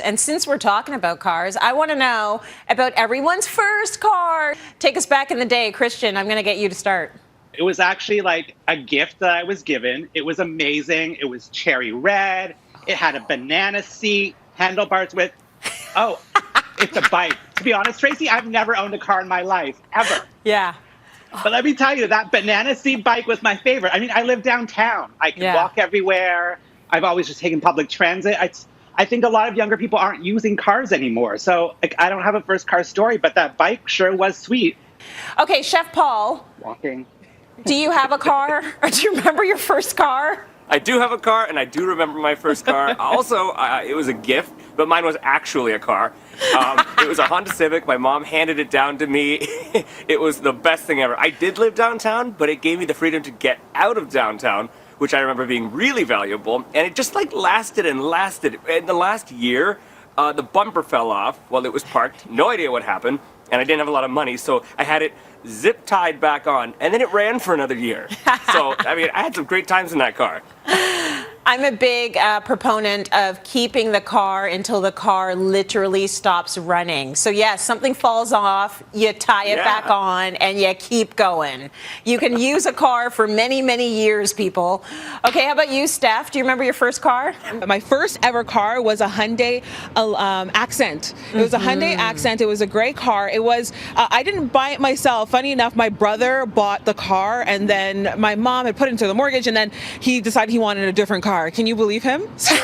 And since we're talking about cars, I want to know about everyone's first car. Take us back in the day. Christian, I'm going to get you to start. It was actually like a gift that I was given. It was amazing. It was cherry red. It had a banana seat, handlebars with, it's a bike. To be honest, Tracy, I've never owned a car in my life, ever. Yeah. But let me tell you, that banana seat bike was my favorite. I mean, I live downtown. I can walk everywhere. I've always just taken public transit. I think a lot of younger people aren't using cars anymore. So I don't have a first car story, but that bike sure was sweet. Okay, Chef Paul. Walking. Do you have a car? Or do you remember your first car? I do have a car, and I do remember my first car. Also, it was a gift, but mine was actually a car. It was a Honda Civic. My mom handed it down to me. It was the best thing ever. I did live downtown, but it gave me the freedom to get out of downtown, which I remember being really valuable. And it just lasted and lasted. In the last year, the bumper fell off while it was parked. No idea what happened. And I didn't have a lot of money, so I had it zip tied back on, and then it ran for another year. So, I mean, I had some great times in that car. I'm a big proponent of keeping the car until the car literally stops running. So yes, something falls off, you tie it back on, and you keep going. You can use a car for many, many years, people. Okay, how about you, Steph? Do you remember your first car? My first ever car was a Hyundai Accent. It was a Hyundai Accent. It was a great car. It was, I didn't buy it myself. Funny enough, my brother bought the car, and then my mom had put it into the mortgage, and then he decided he wanted a different car. Can you believe him? So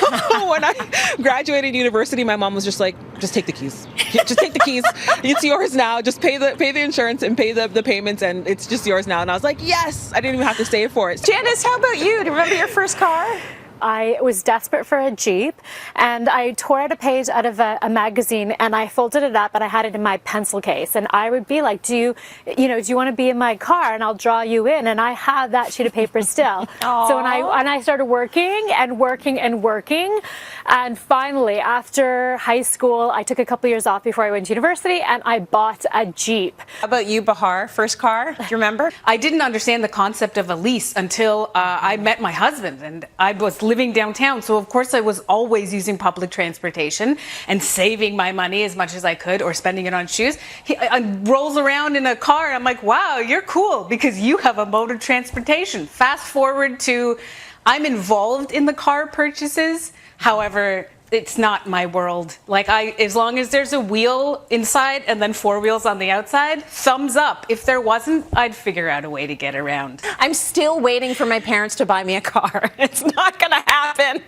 when I graduated university, my mom was just like, just take the keys. Just take the keys. It's yours now. Just pay the insurance and pay the payments, and it's just yours now. And I was like, yes, I didn't even have to save for it. Janice, how about you? Do you remember your first car? I was desperate for a Jeep, and I tore out a page out of a magazine, and I folded it up, and I had it in my pencil case. And I would be like, do you want to be in my car, and I'll draw you in. And I have that sheet of paper still. So when I started working, and finally after high school, I took a couple years off before I went to university, and I bought a Jeep. How about you, Bahar? First car? Do you remember? I didn't understand the concept of a lease until I met my husband, and I was living downtown, so of course I was always using public transportation and saving my money as much as I could, or spending it on shoes. He rolls around in a car, and I'm like, wow, you're cool because you have a mode of transportation. Fast forward to, I'm involved in the car purchases, however, it's not my world. Like, as long as there's a wheel inside and then four wheels on the outside, thumbs up. If there wasn't, I'd figure out a way to get around. I'm still waiting for my parents to buy me a car. It's not gonna happen.